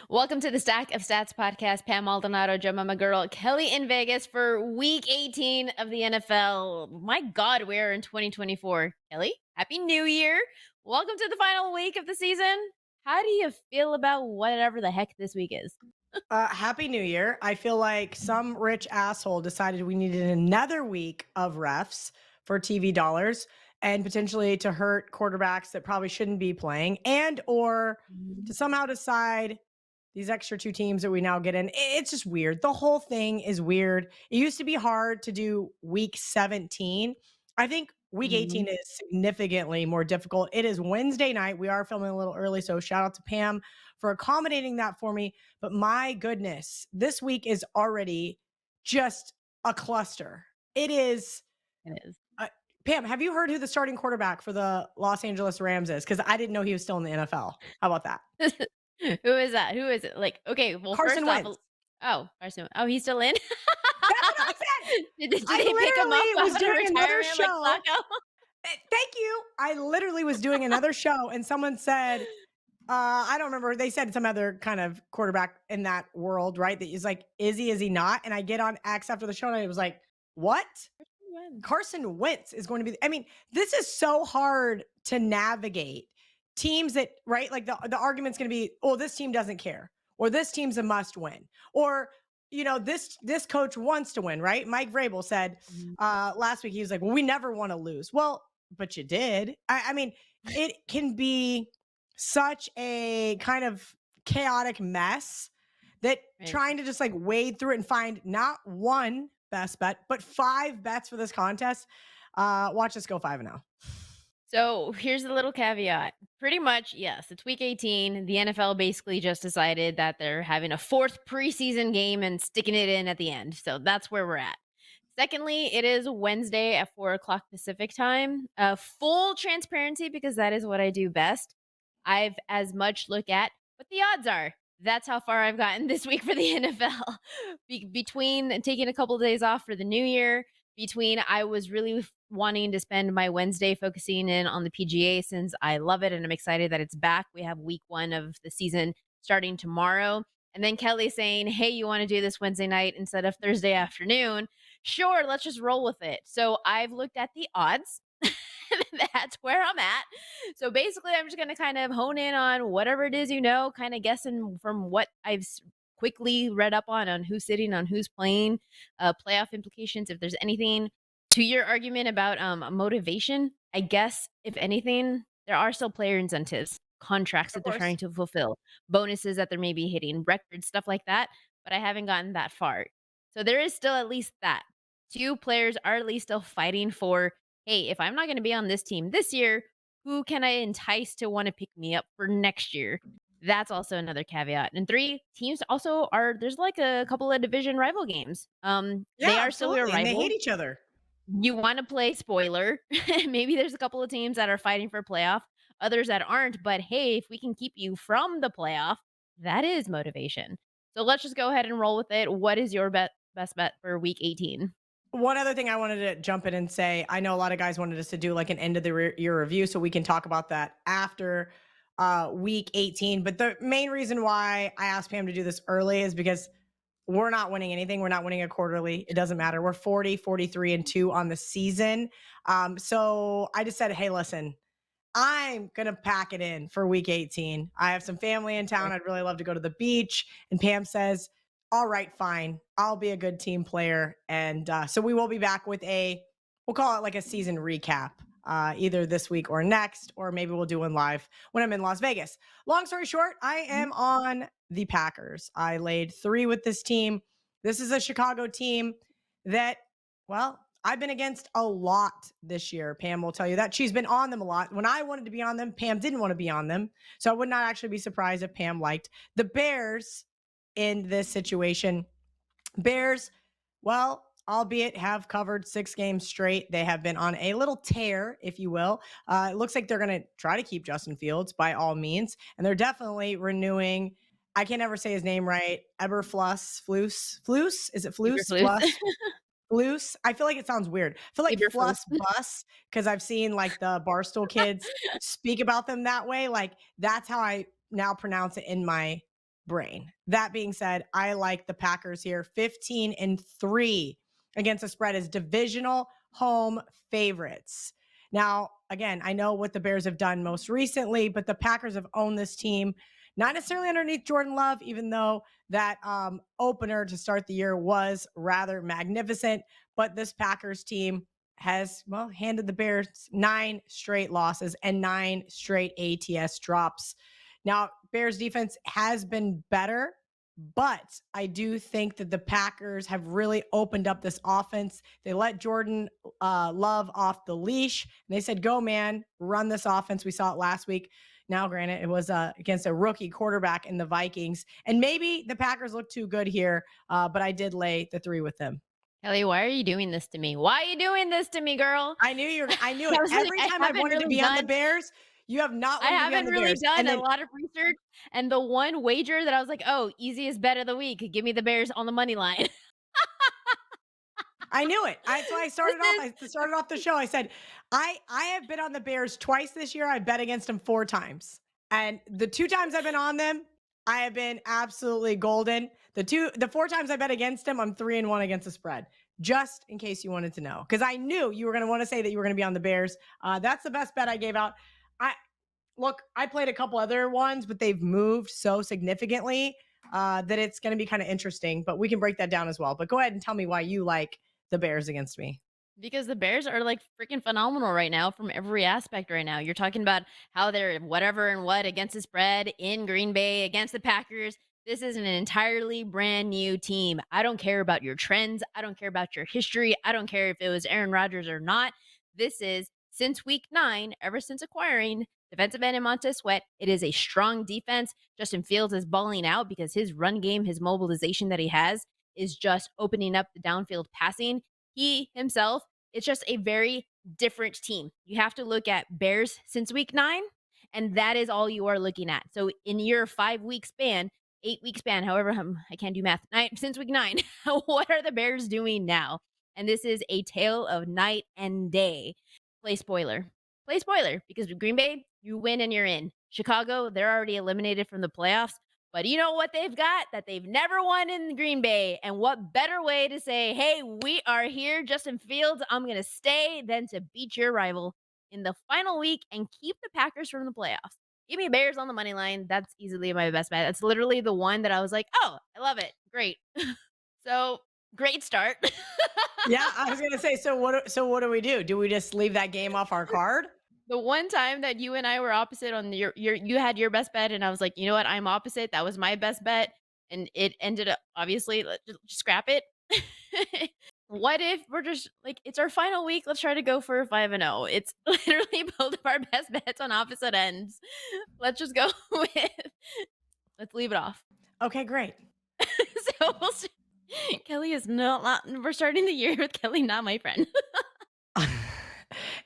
Welcome to the Stack of Stats podcast. Pam Maldonado, Joe Mama Girl, Kelly in Vegas for week 18 of the NFL. My God, we're in 2024. Kelly, Happy New Year. Welcome to the final week of the season. How do you feel about whatever the heck this week is? Happy New Year. I feel like some rich asshole decided we needed another week of refs for TV dollars and potentially to hurt quarterbacks that probably shouldn't be playing and or to somehow decide these extra two teams that we now get in. It's just weird. The whole thing is weird. It used to be hard to do week 17. I think week 18 Mhm. is significantly more difficult. It is Wednesday night. We are filming a little early, so shout out to Pam for accommodating that for me. But my goodness, this week is already just a cluster. It is. It is. Uh, Pam, have you heard who the starting quarterback for the Los Angeles Rams is? Because I didn't know he was still in the NFL. How about that? Who is that? Who is it? Like, okay, well, Carson first off, Wentz. Carson. Oh, he's still in? That's what I said. Did I they pick him up literally out was of doing another retirement like show. Flacco? Thank you. I literally was doing another show and someone said, I don't remember. They said some other kind of quarterback in that world, right? That is like, is he not? And I get on X after the show and I was like, what? Carson Wentz is going to be, I mean, this is so hard to navigate. Teams that, right? Like the argument's going to be, oh, this team doesn't care, or this team's a must win, or this coach wants to win, right? Mike Vrabel said Mhm. last week, he was like, well, we never want to lose. Well, but you did. I mean, it can be such a kind of chaotic mess that Right. trying to just like wade through it and find not one best bet, but five bets for this contest. Watch us go 5-0. So here's a little caveat. Pretty much, yes, it's week 18. The NFL basically just decided that they're having a fourth preseason game and sticking it in at the end. So that's where we're at. Secondly, it is Wednesday at 4 o'clock Pacific time. Full transparency, because that is what I do best. I've as much look at what the odds are. That's how far I've gotten this week for the NFL. Between taking a couple of days off for the new year, between I was really wanting to spend my Wednesday focusing in on the PGA since I love it and I'm excited that it's back. We have week 1 of the season starting tomorrow. And then Kelly saying, "Hey, you want to do this Wednesday night instead of Thursday afternoon?" Sure, let's just roll with it. So I've looked at the odds. That's where I'm at. So basically, I'm just going to kind of hone in on whatever it is, kind of guessing from what I've quickly read up on who's sitting, on who's playing, playoff implications. If there's anything to your argument about motivation, I guess, if anything, there are still player incentives, contracts Of that they're course. trying to fulfill, bonuses that they're maybe hitting, records, stuff like that. But I haven't gotten that far. So there is still at least that. Two players are at least still fighting for, hey, if I'm not going to be on this team this year, who can I entice to want to pick me up for next year? That's also another caveat. And three, teams also there's like a couple of division rival games. They Yeah, are still your absolutely. And they hate rival. each other. You want to play spoiler. Maybe there's a couple of teams that are fighting for playoff, others that aren't. But hey, if we can keep you from the playoff, that is motivation. So let's just go ahead and roll with it. What is your best bet for week 18? One other thing I wanted to jump in and say, I know a lot of guys wanted us to do like an end of the year review, so we can talk about that after week 18. But the main reason why I asked Pam to do this early is because we're not winning anything. We're not winning a quarterly. It doesn't matter. We're 40, 43, and 2 on the season. So I just said, hey, listen, I'm going to pack it in for week 18. I have some family in town. I'd really love to go to the beach. And Pam says, all right, fine. I'll be a good team player. And so we will be back with we'll call it like a season recap, either this week or next, or maybe we'll do one live when I'm in Las Vegas. Long story short, I am on the Packers. I laid 3 with this team. This is a Chicago team that, well, I've been against a lot this year. Pam will tell you that. She's been on them a lot. When I wanted to be on them, Pam didn't want to be on them. So I would not actually be surprised if Pam liked the Bears in this situation. Bears, well, albeit have covered 6 games straight. They have been on a little tear, if you will. It looks like they're going to try to keep Justin Fields by all means. And they're definitely renewing. I can never say his name right. Flus? Is it Flus? Eberflus. Flus? Loose. I feel like it sounds weird. I feel like Eberflus. Fluss Bus because I've seen like the Barstool kids speak about them that way. Like that's how I now pronounce it in my brain. That being said, I like the Packers here 15-3 against the spread as divisional home favorites. Now, again, I know what the Bears have done most recently, but the Packers have owned this team, not necessarily underneath Jordan Love, even though that opener to start the year was rather magnificent. But this Packers team has, well, handed the Bears 9 straight losses and 9 straight ATS drops. Now, Bears defense has been better, but I do think that the Packers have really opened up this offense. They let Jordan Love off the leash. And they said, go, man, run this offense. We saw it last week. Now, granted, it was against a rookie quarterback in the Vikings. And maybe the Packers look too good here, but I did lay the 3 with them. Kelly, why are you doing this to me? Why are you doing this to me, girl? I knew I it. was like, Every time I've wanted to be on the Bears, you have not I wanted to be on haven't the really Bears. done And a then lot of research, and the one wager that I was like, "Oh, easiest bet of the week, give me the Bears on the money line." I knew it. So I This started off. is I started off the show. I said, I have been on the Bears twice this year. I bet against them 4 times, and the 2 times I've been on them, I have been absolutely golden. The 4 times I bet against them, I'm 3-1 against the spread. Just in case you wanted to know, because I knew you were going to want to say that you were going to be on the Bears. That's the best bet I gave out. I look. I played a couple other ones, but they've moved so significantly that it's going to be kind of interesting. But we can break that down as well. But go ahead and tell me why you like the Bears against me. because the Bears are like freaking phenomenal right now from every aspect right now. You're talking about how they're whatever and what against the spread in Green Bay against the Packers. This is an entirely brand new team. I don't care about your trends. I don't care about your history. I don't care if it was Aaron Rodgers or not. This is since week 9, ever since acquiring defensive end and Montez Sweat, it is a strong defense. Justin Fields is balling out because his run game, his mobilization that he has is just opening up the downfield passing. He himself, it's just a very different team. You have to look at Bears since week 9, and that is all you are looking at. So in your 5-week span, 8-week span, however, I can't do math, since week 9, what are the Bears doing now? And this is a tale of night and day. Play spoiler. Play spoiler because with Green Bay, you win and you're in. Chicago, they're already eliminated from the playoffs. But you know what they've got that they've never won in Green Bay? And what better way to say, hey, we are here, Justin Fields, I'm going to stay, than to beat your rival in the final week and keep the Packers from the playoffs. Give me Bears on the money line. That's easily my best bet. That's literally the one that I was like, oh, I love it. Great. So great start. Yeah, I was gonna say. So what do we do? Do we just leave that game off our card? The one time that you and I were opposite on your you had your best bet and I was like, "You know what? I'm opposite. That was my best bet." And it ended up obviously, just scrap it. What if we're just like, it's our final week, let's try to go for a 5-0. It's literally both of our best bets on opposite ends. Let's just go with let's leave it off. Okay, great. So we'll see. Kelly is not we're starting the year with Kelly, not my friend.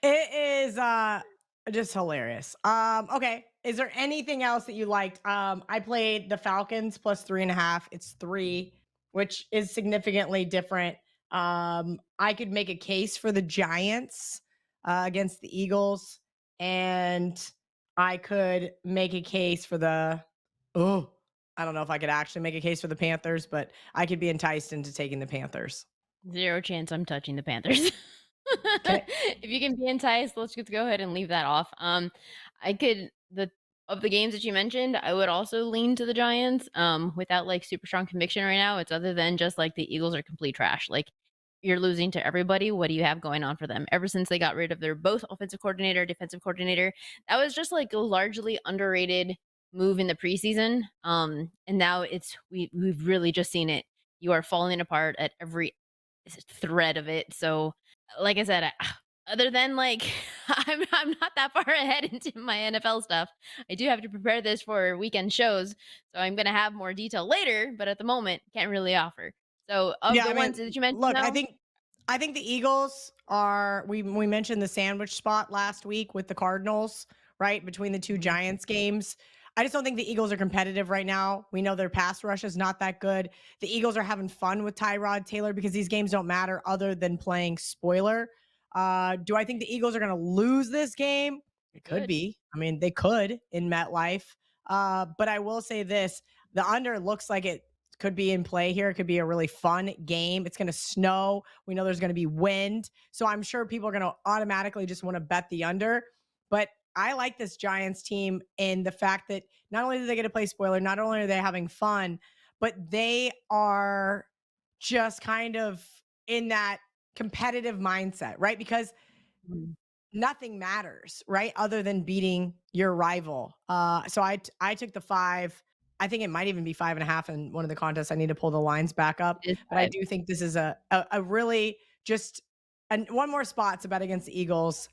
It is just hilarious. Okay. Is there anything else that you liked? I played the Falcons plus 3.5. It's 3, which is significantly different. I could make a case for the Giants against the Eagles, and I could make a case for the oh, I don't know if I could actually make a case for the Panthers, but I could be enticed into taking the Panthers. 0 chance I'm touching the Panthers. Okay. If you can be enticed, let's just go ahead and leave that off. I could the of the games that you mentioned, I would also lean to the Giants. Without like super strong conviction right now. It's other than just like the Eagles are complete trash. Like you're losing to everybody. What do you have going on for them? Ever since they got rid of their both offensive coordinator, defensive coordinator, that was just like a largely underrated move in the preseason. And now we've really just seen it. You are falling apart at every thread of it. So, like I said, other than like I'm not that far ahead into my NFL stuff. I do have to prepare this for weekend shows, so I'm gonna have more detail later. But at the moment, can't really offer. So, of Yeah, the I mean, ones that you mentioned, look, I though, think I think the Eagles are we mentioned the sandwich spot last week with the Cardinals, right? Between the two Mhm. Giants games. I just don't think the Eagles are competitive right now. We know their pass rush is not that good. The Eagles are having fun with Tyrod Taylor because these games don't matter other than playing spoiler. Do I think the Eagles are going to lose this game? It could good. be. I mean, they could in MetLife. But I will say this. The under looks like it could be in play here. It could be a really fun game. It's going to snow. We know there's going to be wind. So I'm sure people are going to automatically just want to bet the under. But I like this Giants team in the fact that not only do they get to play spoiler, not only are they having fun, but they are just kind of in that competitive mindset, right? Because Mhm. nothing matters, right? Other than beating your rival. So I took the 5. I think it might even be 5.5 in one of the contests. I need to pull the lines back up, It is but I 5. do think this is a really just and one more spot to bet against the Eagles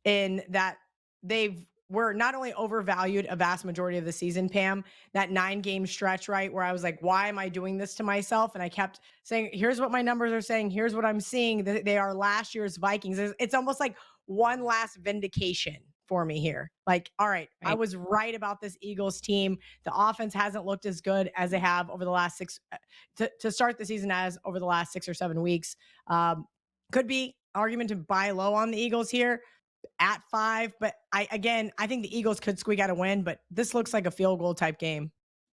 in that they've were not only overvalued a vast majority of the season, Pam, that 9-game stretch, right? Where I was like, why am I doing this to myself? And I kept saying, here's what my numbers are saying. Here's what I'm seeing. They are last year's Vikings. It's almost like one last vindication for me here. Like, all right, I Right. was right about this Eagles team. The offense hasn't looked as good as they have over the last to start the season as over the last 6 or 7 weeks. Could be argument to buy low on the Eagles here at 5, but I think the Eagles could squeak out a win, but this looks like a field goal type game.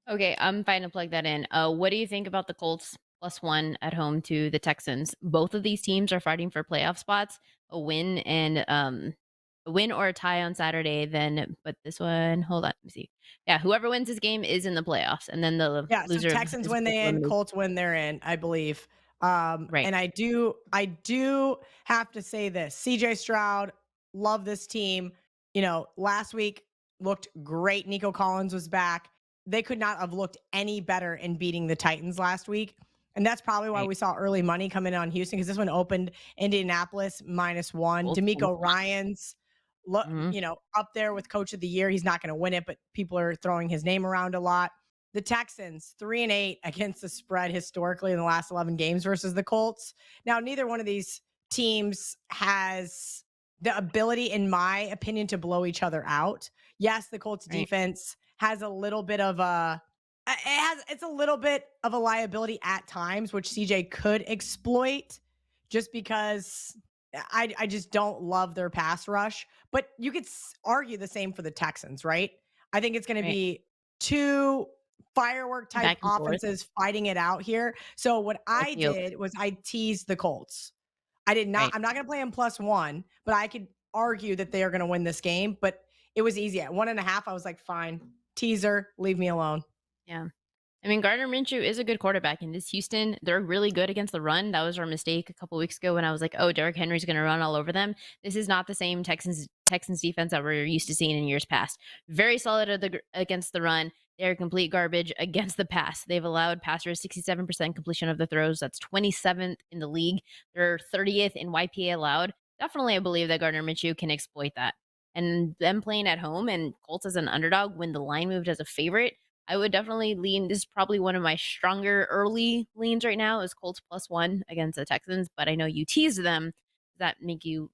Okay, I'm fine to plug that in. What do you think about the Colts +1 at home to the Texans? Both of these teams are fighting for playoff spots. A win or a tie on Saturday, then but this one, hold on, let me see. Yeah, whoever wins this game is in the playoffs, and then the Yeah, so loser Texans is win, both they in, eliminated. Colts win, they're in, I believe. Right. And I do have to say this. CJ Stroud, love this team. Last week looked great. Nico Collins was back. They could not have looked any better in beating the Titans last week. And that's probably why Right. we saw early money come in on Houston because this one opened Indianapolis -1. Colts D'Amico -1. Ryans, Mhm. up there with coach of the year. He's not going to win it, but people are throwing his name around a lot. The Texans 3-8 against the spread historically in the last 11 games versus the Colts. Now, neither one of these teams has the ability, in my opinion, to blow each other out. Yes, the Colts Right. defense has a little bit of it's a little bit of a liability at times, which CJ could exploit just because I just don't love their pass rush. But you could argue the same for the Texans, right? I think it's going to Right. be two firework type Back and forth, offenses fighting it out here. So what like I the over. did was I teased the Colts. I did not, Right. I'm not going to play them +1, but I could argue that they are going to win this game. But it was easy at 1.5. I was like, fine, teaser, leave me alone. Yeah. I mean, Gardner Minshew is a good quarterback, and this Houston, they're really good against the run. That was our mistake a couple weeks ago when I was like, "Oh, Derrick Henry's going to run all over them." This is not the same Texans defense that we're used to seeing in years past. Very solid against the run. They're complete garbage against the pass. They've allowed passers 67% completion of the throws. That's 27th in the league. They're 30th in YPA allowed. Definitely, I believe that Gardner Minshew can exploit that. And them playing at home and Colts as an underdog when the line moved as a favorite, I would definitely lean. This is probably one of my stronger early leans right now is Colts +1 against the Texans, but I know you teased them. Does that make you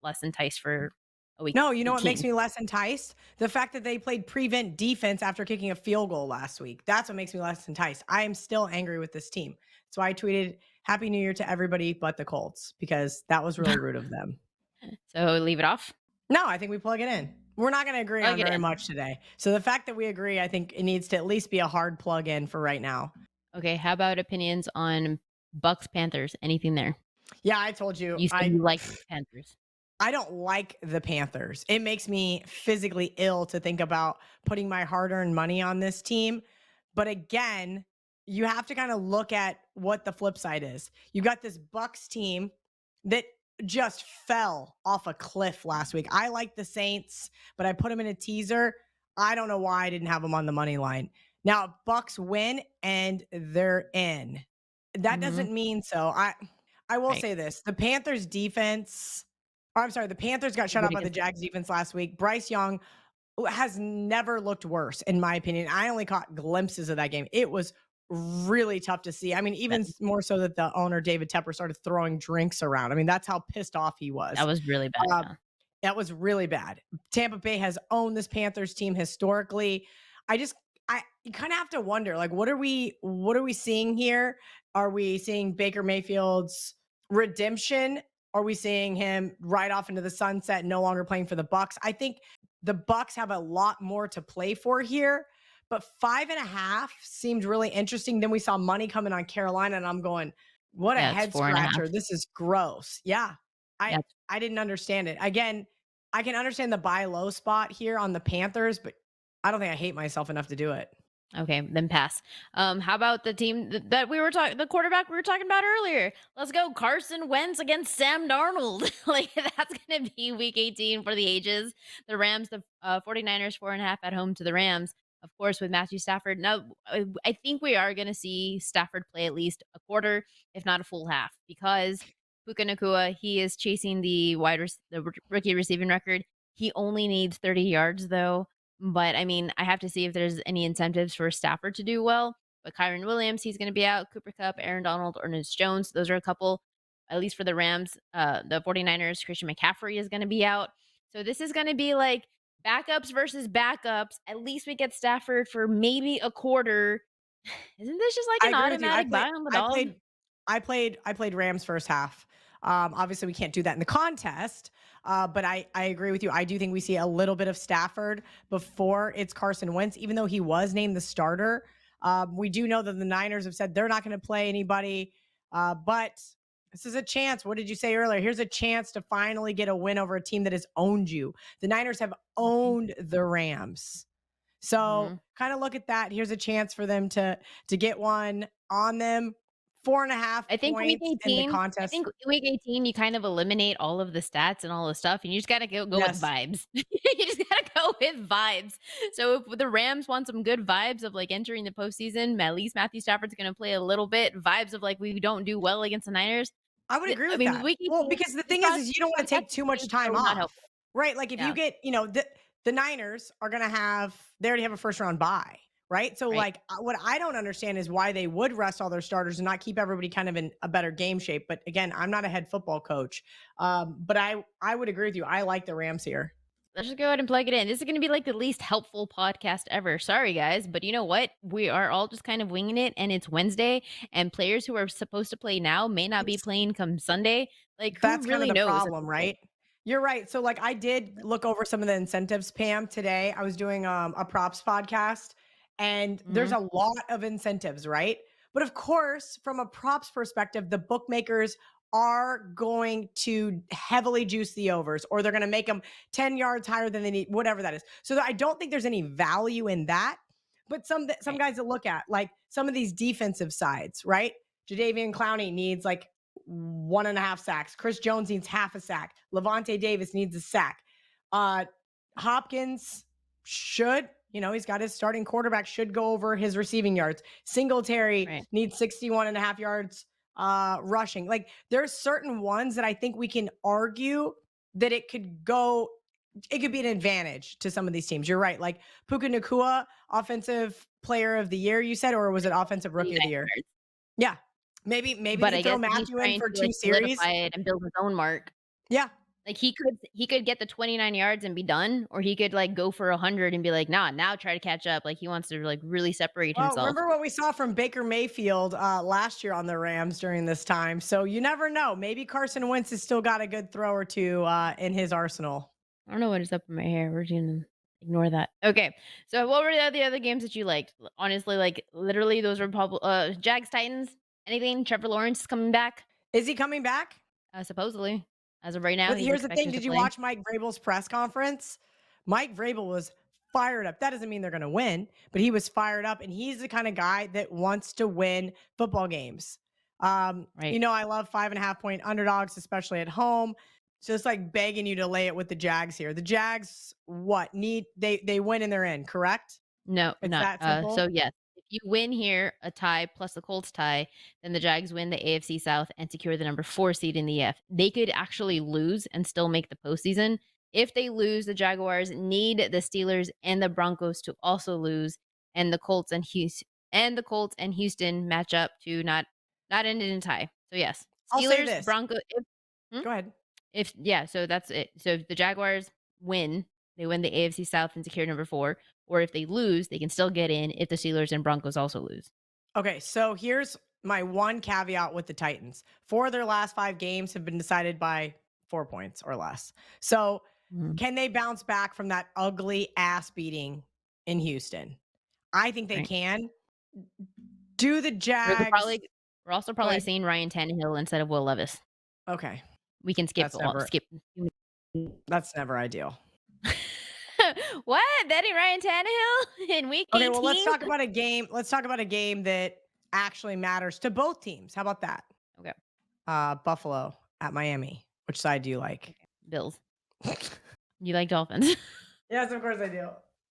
less enticed for a week No, you know what makes 18? me less enticed? The fact that they played prevent defense after kicking a field goal last week. That's what makes me less enticed. I am still angry with this team. So I tweeted Happy New Year to everybody but the Colts because that was really rude of them. So leave it off. No, I think we plug it in. We're not going to agree Plug on it very in. much today. So the fact that we agree, I think it needs to at least be a hard plug in for right now. Okay, how about opinions on Bucks Panthers? Anything there? Yeah, I told you You said you like Panthers. I don't like the Panthers. It makes me physically ill to think about putting my hard-earned money on this team. But again, you have to kind of look at what the flip side is. You got this Bucks team that just fell off a cliff last week. I like the Saints, but I put them in a teaser. I don't know why I didn't have them on the money line. Now, Bucks win and they're in. That Mhm. doesn't mean so. I will Right. say this. The Panthers defense or I'm sorry, the Panthers got shut Good out by the against Jags defense last week. Bryce Young has never looked worse, in my opinion. I only caught glimpses of that game. It was really tough to see. I mean, even them. more so that the owner, David Tepper, started throwing drinks around. I mean, that's how pissed off he That was. was really bad, Uh, yeah. that was really bad. Tampa Bay has owned this Panthers team historically. I just I you kind of have to wonder like what are we seeing here? Are we seeing Baker Mayfield's redemption? Are we seeing him right off into the sunset, no longer playing for the Bucks? I think the Bucks have a lot more to play for here, but 5.5 seemed really interesting. Then we saw money coming on Carolina, and I'm going, what a Yeah, it's head 4.5. scratcher. This is gross. Yeah. I Yeah. I didn't understand it. Again, I can understand the buy low spot here on the Panthers, but I don't think I hate myself enough to do it. Okay, then pass. How about the team that we were talking, the quarterback we were talking about earlier? Let's go, Carson Wentz against Sam Darnold. Like that's gonna be week 18 for the ages. The Rams, the 49ers, 4.5 at home to the Rams. Of course, with Matthew Stafford. Now, I think we are gonna see Stafford play at least a quarter, if not a full half, because Puka Nakua, he is chasing the rookie receiving record. He only needs 30 yards though. But I mean, I have to see if there's any incentives for Stafford to do well. But Kyron Williams, he's going to be out. Cooper Cup, Aaron Donald, Ernest Jones. Those are a couple, at least for the Rams. The 49ers, Christian McCaffrey is going to be out. So this is going to be like backups versus backups. At least we get Stafford for maybe a quarter. Isn't this just like I an agree with you. automatic buy on the I dog? played I played Rams first half. Obviously we can't do that in the contest. But I agree with you. I do think we see a little bit of Stafford before it's Carson Wentz, even though he was named the starter. We do know that the Niners have said they're not going to play anybody. But this is a chance. What did you say earlier? Here's a chance to finally get a win over a team that has owned you. The Niners have Mhm. owned the Rams. So Mhm. kind of look at that. Here's a chance for them to get one on them. Four and a half I think week points in the 18 I contest. think week 18, you kind of eliminate all of the stats and all the stuff, and you just gotta go with Yes, vibes. You just gotta go with vibes. So if the Rams want some good vibes of, like, entering the postseason, at least Matthew Stafford's gonna play a little bit, vibes of, like, we don't do well against the Niners. I would agree I with mean, that. week Well, 18, because the this thing is you don't want to contest take too much is time so not off, helpful. right? Like if you Yeah, get, the Niners are going to have, they already have a first round bye, right? So right. like what I don't understand is why they would rest all their starters and not keep everybody kind of in a better game shape. But again, I'm not a head football coach. But I would agree with you. I like the Rams here. Let's just go ahead and plug it in. This is gonna be, like, the least helpful podcast ever. Sorry, guys, but you know what? We are all just kind of winging it, and it's Wednesday, and players who are supposed to play now may not be playing come Sunday. Like, who That's kind of really the knows at problem, this point? right? You're right. So like I did look over some of the incentives, Pam, today. I was doing a props podcast and there's Mhm. a lot of incentives, right? But of course, from a props perspective, the bookmakers are going to heavily juice the overs or they're going to make them 10 yards higher than they need, whatever that is. So I don't think there's any value in that. But some Right. guys to look at, like some of these defensive sides, right? Jadavian Clowney needs like 1.5 sacks. Chris Jones needs half a sack. Levante Davis needs a sack. Uh, Hopkins should, he's got his starting quarterback, should go over his receiving yards. Singletary Right. needs 61.5 yards rushing. Like there's certain ones that I think we can argue that it could be an advantage to some of these teams. You're right. Like Puka Nakua, offensive player of the year, you said, or was it offensive rookie of 29 the year? yards. Yeah. Maybe But they I throw guess if he's Matthew in trying for to, like, 2 series. solidify it and build his own mark, Yeah. like, he could get the 29 yards and be done, or he could, like, go for 100 and be like, "Nah, now try to catch up." Like, he wants to, like, really separate Well, himself. remember what we saw from Baker Mayfield last year on the Rams during this time. So you never know. Maybe Carson Wentz has still got a good throw or two in his arsenal. I don't know what is up in my hair. We're gonna ignore that. Okay. So what were the other games that you liked? Honestly, like literally those were probably Jags Titans. Anything? Trevor Lawrence is coming back, Is he coming back? supposedly. As of right now, But he's here's the thing. expected to Did you play. watch Mike Vrabel's press conference? Mike Vrabel was fired up. That doesn't mean they're going to win, but he was fired up, and he's the kind of guy that wants to win football games. Right. I love 5.5 point underdogs, especially at home. Just like begging you to lay it with the Jags here. The Jags, what need they win and they're in, correct? No, It's not. that simple. So yes, if you win here, a tie plus the Colts tie, then the Jags win the AFC South and secure the number 4 seed in the EF. They could actually lose and still make the postseason. If they lose, the Jaguars need the Steelers and the Broncos to also lose, and the Colts and Houston match up to not end in a tie. So yes, I'll say Steelers, this. Broncos. Hmm? Go ahead. If yeah, so that's it. So if the Jaguars win, they win the AFC South and secure number 4, or if they lose, they can still get in if the Steelers and Broncos also lose. Okay, so here's my one caveat with the Titans. 4 of their last 5 games have been decided by 4 points or less. So, Mhm. can they bounce back from that ugly ass beating in Houston? I think they Right. can. Do the We're Jags probably we're also Go probably ahead. seeing Ryan Tannehill instead of Will Levis. Okay. We can skip That's well, never skip that's never ideal. What? Betting Ryan Tannehill in week Okay, well, 18? let's talk about a game that actually matters to both teams. How about that? Okay, Buffalo at Miami. Which side do you like? okay. Bills. You like Dolphins. Yes, of course I do.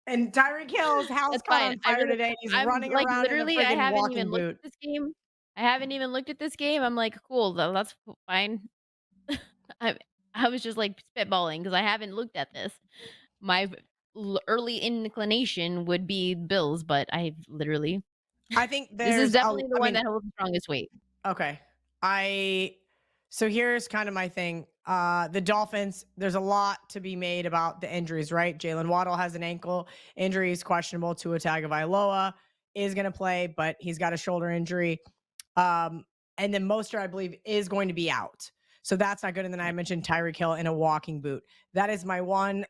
And Tyreek Hill's house That's caught fine. on fire today. He's I'm running like, around in a literally, I friggin' haven't even walking looked boot. at this game. I haven't even looked at this game. I'm like, "Cool, that's fine." I I was just, like, spitballing because I haven't looked at this. My early inclination would be Bills, but I literally I think this is there's a definitely the I one mean, that holds the strongest weight. okay. I so here's kind of my thing. The Dolphins, there's a lot to be made about the injuries, right? Jalen Waddle has an ankle injury, he's questionable. Tua Tagovailoa is going to play, but he's got a shoulder injury. Um, and then Mostert, I believe, is going to be out. So that's not good. And then I Right. mentioned Tyreek Hill in a walking boot. That is my one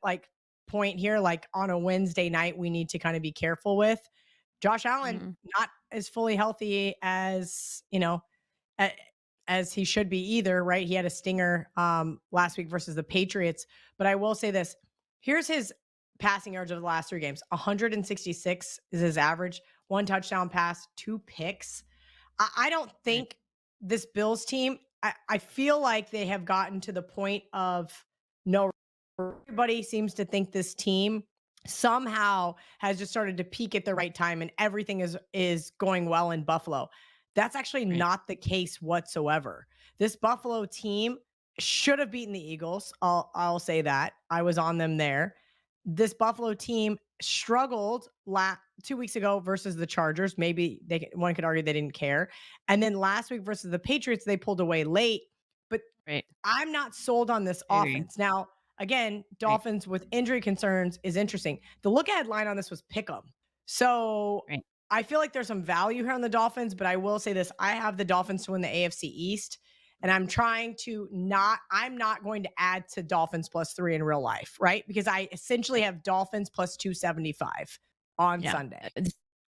point here. Like on a Wednesday night, we need to kind of be careful with. Josh Allen, Mhm. not as fully healthy as, a- as he should be either, right? He had a stinger last week versus the Patriots. But I will say this, here's his passing yards over the last 3 games. 166 is his average, 1 touchdown pass, 2 picks. I don't Right. think this Bills team, I feel like they have gotten to the point of no, everybody seems to think this team somehow has just started to peak at the right time and everything is going well in Buffalo. That's actually Right. not the case whatsoever. This Buffalo team should have beaten the Eagles. I'll say that. I was on them there. This Buffalo team struggled 2 weeks ago versus the Chargers. Maybe one could argue they didn't care. And then last week versus the Patriots, they pulled away late. But Right. I'm not sold on this I agree. offense. Now, again, Right. Dolphins with injury concerns is interesting. The look ahead line on this was pick 'em. So Right. I feel like there's some value here on the Dolphins, but I will say this. I have the Dolphins to win the AFC East. And I'm not going to add to Dolphins +3 in real life, right? Because I essentially Right. have Dolphins plus 275 on Yeah. Sunday.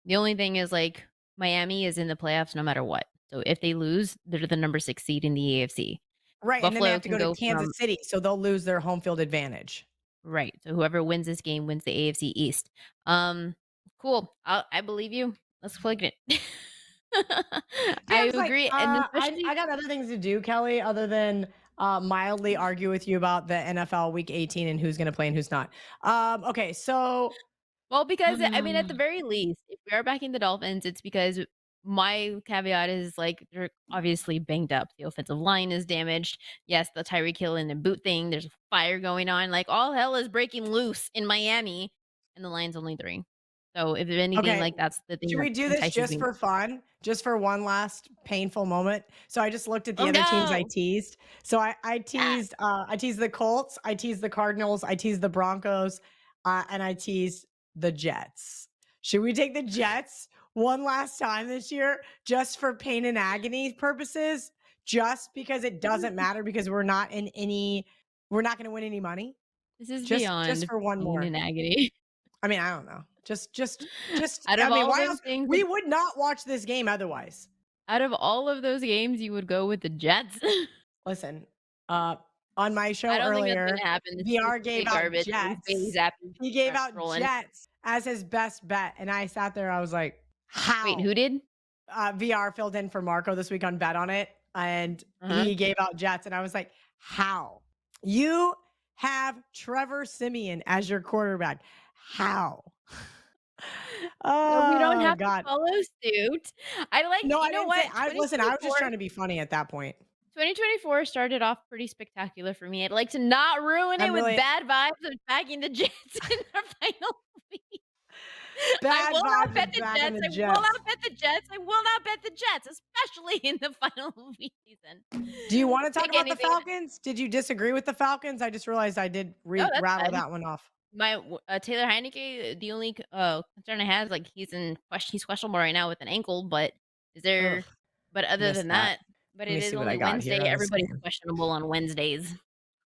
The only thing is, like, Miami is in the playoffs no matter what. So if they lose, they're the number 6 seed in the AFC. Right. And then they Buffalo have to can go to go Kansas from City. So they'll lose their home field advantage. right. So whoever wins this game wins the AFC East. Cool. I believe you. Let's click it. See, I I was like, agree, and I especially got other things to do, Kelly, other than mildly argue with you about the NFL Week 18 and who's going to play and who's not. Okay, so well, because, I mean, at the very least, if we are backing the Dolphins, it's because my caveat is, like, they're obviously banged up. The offensive line is damaged. Yes, the Tyreek Hill and the boot thing, there's a fire going on. Like, all hell is breaking loose in Miami, and the line's only 3. So if anything, okay, like, that's the thing should that we do this entices just me. for fun? Just for one last painful moment. So I just looked at Oh, the other teams I no. teased. So Yes. I teased the Colts, I teased the Cardinals, I teased the Broncos, and I teased the Jets. Should we take the Jets one last time this year just for pain and agony purposes? Just because it doesn't matter because we're not going to win any money. This is Just beyond for one pain more. and agony. I mean, I don't know. Out I of mean, all why those else? things We would not watch this game otherwise. out of all of those games, you would go with the Jets? Listen, uh, on my I show don't think that's earlier, gonna happen. This is VR gave straight out garbage. I'm face Jets. zapping, He gave out scrolling. Jets as his best bet, and I sat there. I was like, Wait, "How?" who did? VR filled in for Marco this week on Bet on It, and Uh-huh. he gave out Jets, and I was like, "How? You have Trevor Simeon as your quarterback? How?" So we don't Oh have to God. follow suit. I like No, you I know didn't say. what? I was just trying to be funny at that point. 2024 started off pretty spectacular for me. I'd like to not ruin it I'm with really bad vibes of bagging the Jets in their final week. I bad will not vibes bet of the back in Jets. the I will Jets. not bet the Jets. I will not bet the Jets, especially in the final week season. Do you want to talk Pick about the anything. Falcons? Did you disagree with the Falcons? I just realized I did No, that's rattle fine. that one off. Taylor Heineke, the only concern I have is, like, he's questionable right now with an ankle, but is Ugh, there but other missed than that. that but Let me it is see what I only got here Wednesday, on the everybody's screen. questionable on Wednesdays.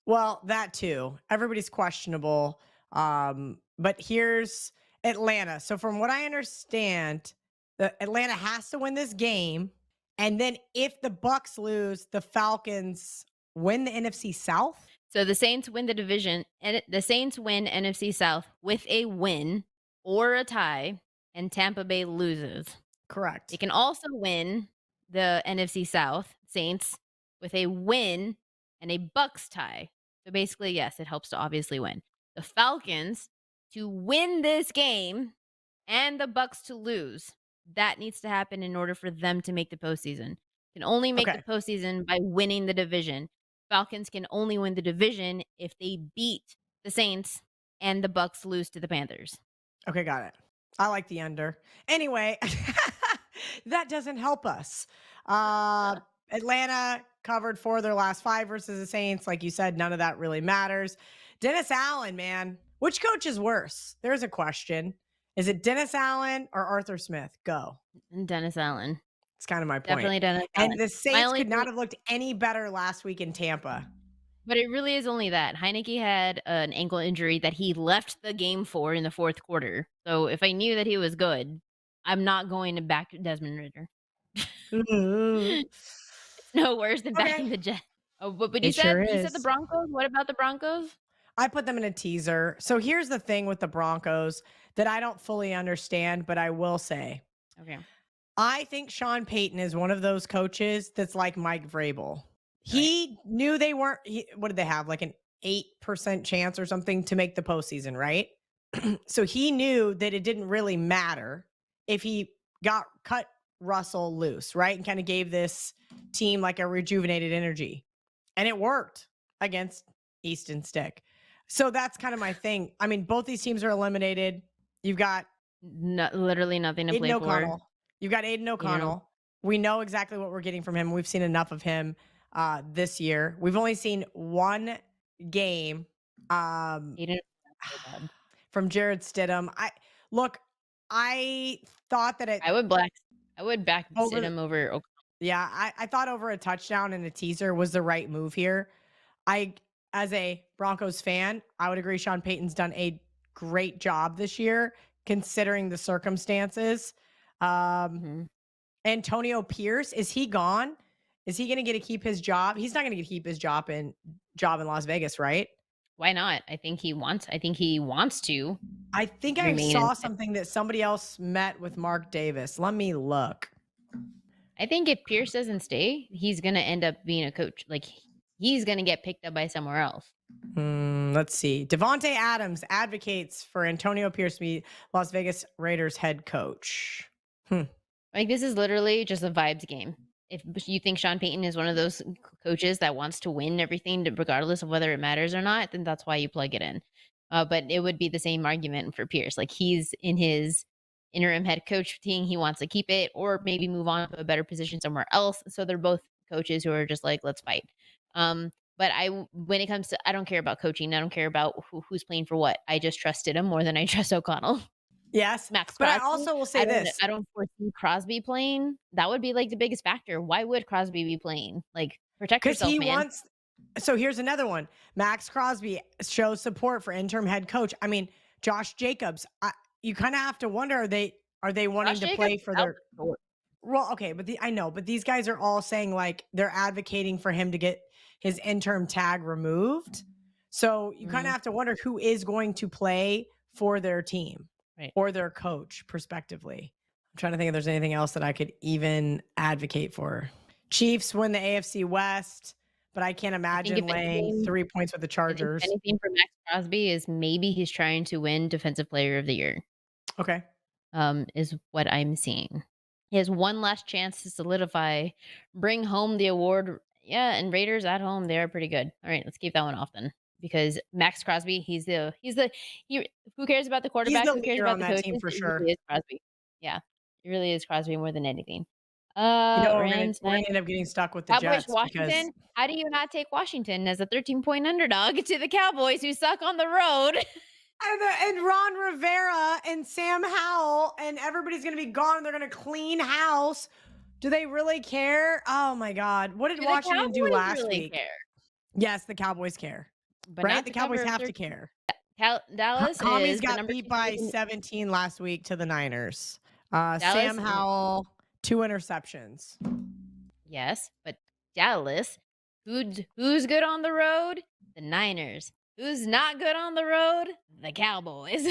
Well, that too. Everybody's questionable. But here's Atlanta. So from what I understand, the Atlanta has to win this game, and then if the Bucs lose, the Falcons win the NFC South? So the Saints win the division, and the Saints win NFC South with a win or a tie, and Tampa Bay loses. They Correct. can also win the NFC South, Saints, with a win and a Bucks tie. So basically, yes, it helps to obviously win. The Falcons to win this game and the Bucks to lose. That needs to happen in order for them to make the postseason. Can only make the Okay. postseason by winning the division. Falcons can only win the division if they beat the Saints and the Bucks lose to the Panthers. Okay, got it. I like the under. Anyway, that doesn't help us. Uh, Atlanta covered 4 of their last 5 versus the Saints. Like you said, none of that really matters. Dennis Allen, man, which coach is worse? There's a question. Is it Dennis Allen or Arthur Smith? Go. And Dennis Allen. It's kind of my point. Definitely Dennis And Allen. the My Saints only could thing not have looked any better last week in Tampa. but it really is only that. Heineke had an ankle injury that he left the game for in the 4th quarter. So if I knew that he was good, I'm not going to back Desmond Ritter. Ooh. It's no worse than Okay. backing the Jets. Oh, but It sure you said the is. Broncos? What about the Broncos? I put them in a teaser. So here's the thing with the Broncos that I don't fully understand, but I will say Okay. I think Sean Payton is one of those coaches that's like Mike Vrabel. Right. He knew they weren't, what did they have? Like an 8% chance or something to make the postseason, right? So he knew that it didn't really matter if he cut Russell loose, right? And kind of gave this team like a rejuvenated energy. And it worked against Easton Stick. So that's kind of my thing. I mean, both these teams are eliminated. You've got No, literally nothing to Aiden play for. O'Connell. You've got Aiden You know, O'Connell. We know exactly what we're getting from him. We've seen enough of him this year. We've only seen one game he didn't so bad. from Jared Stidham. I thought that it I would back over Stidham over O'Connell. yeah, I thought over a touchdown and a teaser was the right move here. I as a Broncos fan, I would agree Sean Payton's done a great job this year considering the circumstances. Um Mhm. Antonio Pierce, is he gone? Is he going to get to keep his job? He's not going to get to keep his job in Las Vegas, right? Why not? I think he wants to I think I remain in saw something that somebody else met with Mark Davis. Let me look. I think if Pierce doesn't stay, he's gonna end up being a coach. Like he's gonna get picked up by somewhere else. Let's see. Devontae Adams advocates for Antonio Pierce to be Las Vegas Raiders head coach. Like this is literally just a vibes game. If you think Sean Payton is one of those coaches that wants to win everything, regardless of whether it matters or not, then that's why you plug it in. But it would be the same argument for Pierce. Like he's in his interim head coach thing, he wants to keep it, or maybe move on to a better position somewhere else. So they're both coaches who are just like, let's fight. But when it comes to, I don't care about coaching. I don't care about who's playing for what. I just trusted him more than I trust O'Connell. Yes, Max but I Crosby, also will say this. I don't foresee Crosby playing. That would be, like, the biggest factor. Why would Crosby be playing? Like, protect Because yourself, he man. wants. So here's another one. Max Crosby shows support for interim head coach. I mean, Josh Jacobs. You kind of have to wonder: are they wanting Josh to Jacobs play is for out their? the door. Well, okay, but I know, but these guys are all saying like they're advocating for him to get his interim tag removed. So you kind of Mhm. have to wonder who is going to play for their team Right. or their coach, prospectively. I'm trying to think if there's anything else that I could even advocate for. Chiefs win the AFC West, but I can't I think imagine laying 3 points with the if Chargers. anything for Max Crosby is maybe he's trying to win defensive player of the year, Okay. is what I'm seeing. He has one last chance to solidify, bring home the award. Yeah, and Raiders at home, they are pretty good. All right, let's keep that one off then. Because Max Crosby, he who cares about the He's quarterback? the Who cares leader about on the that team coaches? for It sure. really is Crosby. Yeah. It really is Crosby more than anything. You know, Rams, we're gonna Niners, end up getting stuck with the Cowboys, Jets because Washington. How do you not take Washington as a 13-point underdog to the Cowboys who suck on the road? and Ron Rivera and Sam Howell and everybody's gonna be gone. They're gonna clean house. Do they really care? Oh my God! What did Do the Washington do Cowboys last really week? care? Yes, the Cowboys care, But right? not The to Cowboys cover have to 13. care. Dallas Commies is the got number beat 2 seed by in 17 last week to the Niners. Dallas Sam Howell, 2 interceptions. Yes, but Dallas, who's good on the road? The Niners. Who's not good on the road? The Cowboys.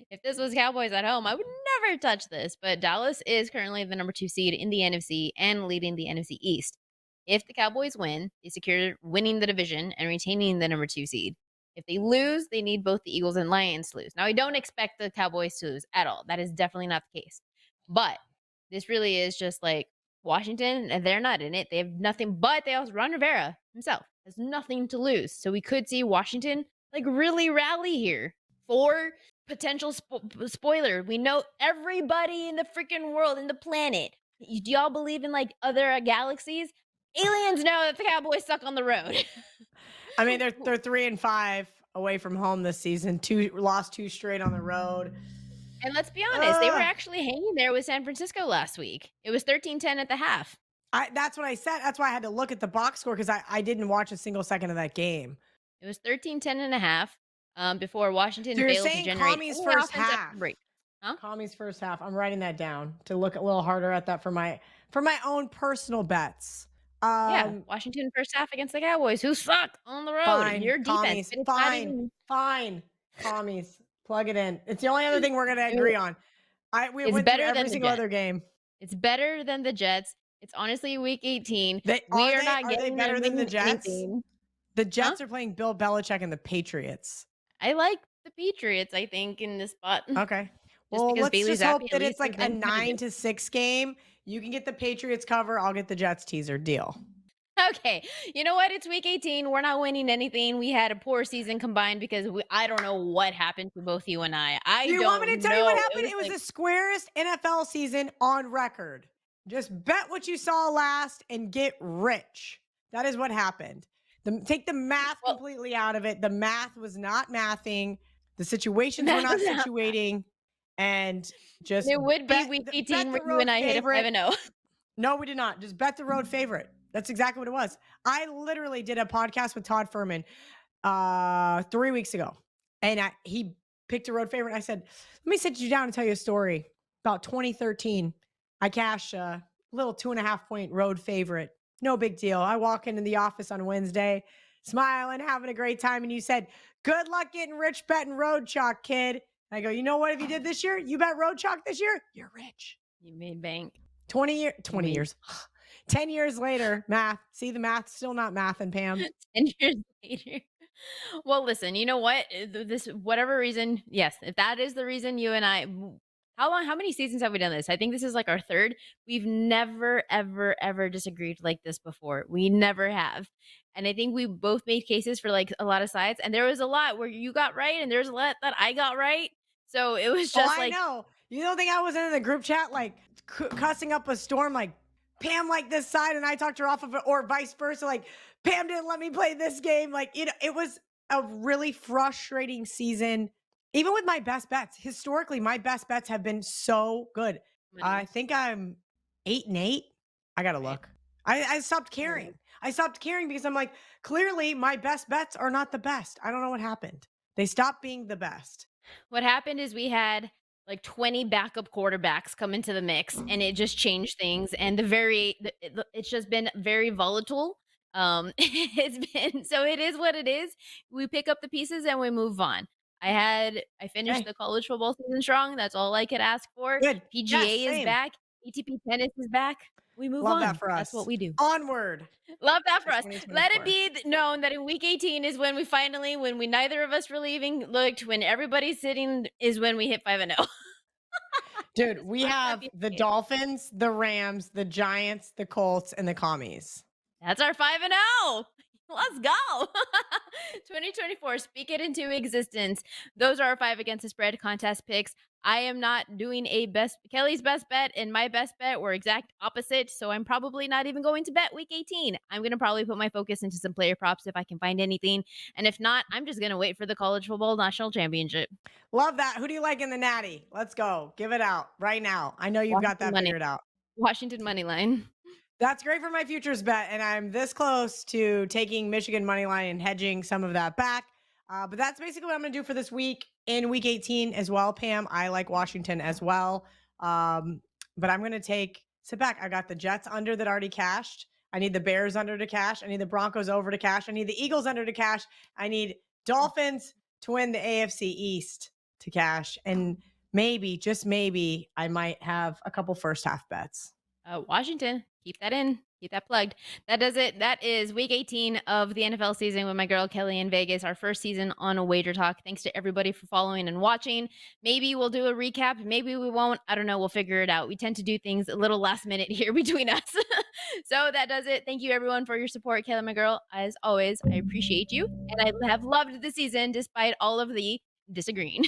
If this was Cowboys at home, I would never touch this, but Dallas is currently the number 2 seed in the NFC and leading the NFC East. If the Cowboys win, they secure winning the division and retaining the number 2 seed. If they lose, they need both the Eagles and Lions to lose. Now, I don't expect the Cowboys to lose at all. That is definitely not the case. But this really is just like Washington, and they're not in it. They have nothing, but they also Ron Rivera himself has nothing to lose. So we could see Washington like really rally here for potential spoiler. We know everybody in the freaking world, in the planet. Do y'all believe in like other galaxies? Aliens know that the Cowboys suck on the road. I mean, they're 3-5 away from home this season. Lost 2 straight on the road. And let's be honest, they were Uh, actually hanging there with San Francisco last week. It was 13-10 at the half. that's what I said. That's why I had to look at the box score because I didn't watch a single second of that game. It was 13-10 and a half before So Washington you're failed to saying generate Commies any first offense after half. the break. Huh? Commies first half. I'm writing that down to look a little harder at that for my own personal bets. Yeah, Washington first half against the Cowboys, who suck on the road. Fine, Your defense, Commies. but it's not Fine, even fine, Commies. Plug it in. It's the only other thing we're gonna agree on. We it's went through better every than the single Jets. other game. It's better than the Jets. It's honestly week 18. They We are not are they getting better them than the winning Jets? anything. The Huh? Jets are playing Bill Belichick and the Patriots. I like the Patriots, I think, in this spot. Okay. Just Well, because let's Bailey just Zappi hope at that least it's has like a been kinda good. 9-6 game. You can get the Patriots cover. I'll get the Jets teaser. Deal. Okay. You know what? It's week 18. We're not winning anything. We had a poor season combined because I don't know what happened to both you and I. Do I you want me to don't tell you what know. It happened? was It was like the squarest NFL season on record. Just bet what you saw last and get rich. That is what happened. Take the math well, completely out of it. The math was not mathing. The situations were math not was out. situating. And And just it would be week bet 18 where the you road and I hit a favorite. 5-0. No, we did not. Just bet the road favorite. That's exactly what it was. I literally did a podcast with Todd Furman 3 weeks ago. And he picked a road favorite. And I said, let me sit you down and tell you a story about 2013. I cashed a little 2.5 point road favorite. No big deal. I walk into the office on Wednesday, smiling, having a great time. And you said, good luck getting rich betting road chalk, kid. And I go, you know what? If you did this year, you bet road chalk this year, you're rich. You made bank. 20 years. 10 years later, math. See the math, still not math and Pam. 10 years later. Well, listen, you know what? This whatever reason, yes, if that is the reason you and I how many seasons have we done this? I think this is like our third. We've never ever ever disagreed like this before. We never have. And I think we both made cases for like a lot of sides and there was a lot where you got right and there's a lot that I got right. So it was Oh, just I like know. You don't think I was in the group chat like cussing up a storm like Pam like this side and I talked her off of it or vice versa like Pam didn't let me play this game like it was a really frustrating season even with my best bets. Historically, my best bets have been so good. I money, think I'm 8-8. I got to right? look. I stopped caring. I stopped caring because I'm like clearly my best bets are not the best. I don't know what happened. They stopped being the best. What happened is we had like 20 backup quarterbacks come into the mix and it just changed things and it's just been very volatile. It's been so it is what it is. We pick up the pieces and we move on. I finished Okay. the college football season strong. That's all I could ask for. Good. Yes, PGA is same. back. ATP tennis is back. We move Love that on. for That's what us. we do. Onward Love that to for us. Let it 2024. be known that in week 18 is when we finally, when we neither of us were leaving, looked, when everybody's sitting, is when we hit 5-0. Dude, we Let that have be the the case. Dolphins, the Rams, the Giants, the Colts, and the Commies. That's our 5-0. Let's go. 2024, speak it into existence. Those are our 5 against the spread contest picks. I am not doing Kelly's best bet and my best bet were exact opposite. So I'm probably not even going to bet week 18. I'm going to probably put my focus into some player props if I can find anything. And if not, I'm just going to wait for the college football national championship. Love that. Who do you like in the Natty? Let's go. Give it out right now. I know you've got Washington that money. figured out. Washington money line. That's great for my futures bet. And I'm this close to taking Michigan money line and hedging some of that back. But that's basically what I'm going to do for this week in week 18 as well, Pam. I like Washington as well. Um, but I'm going to sit back. I got the Jets under that already cashed. I need the Bears under to cash. I need the Broncos over to cash. I need the Eagles under to cash. I need Dolphins to win the AFC East to cash. And maybe, just maybe, I might have a couple first half bets. Washington, keep that in, keep that plugged. That does it. That is week 18 of the NFL season with my girl Kelly in Vegas, our first season on a Wager Talk. Thanks to everybody for following and watching. Maybe we'll do a recap. Maybe we won't. I don't know. We'll figure it out. We tend to do things a little last minute here between us. So that does it. Thank you everyone for your support. Kelly, my girl, as always, I appreciate you. And I have loved the season despite all of the disagreeing.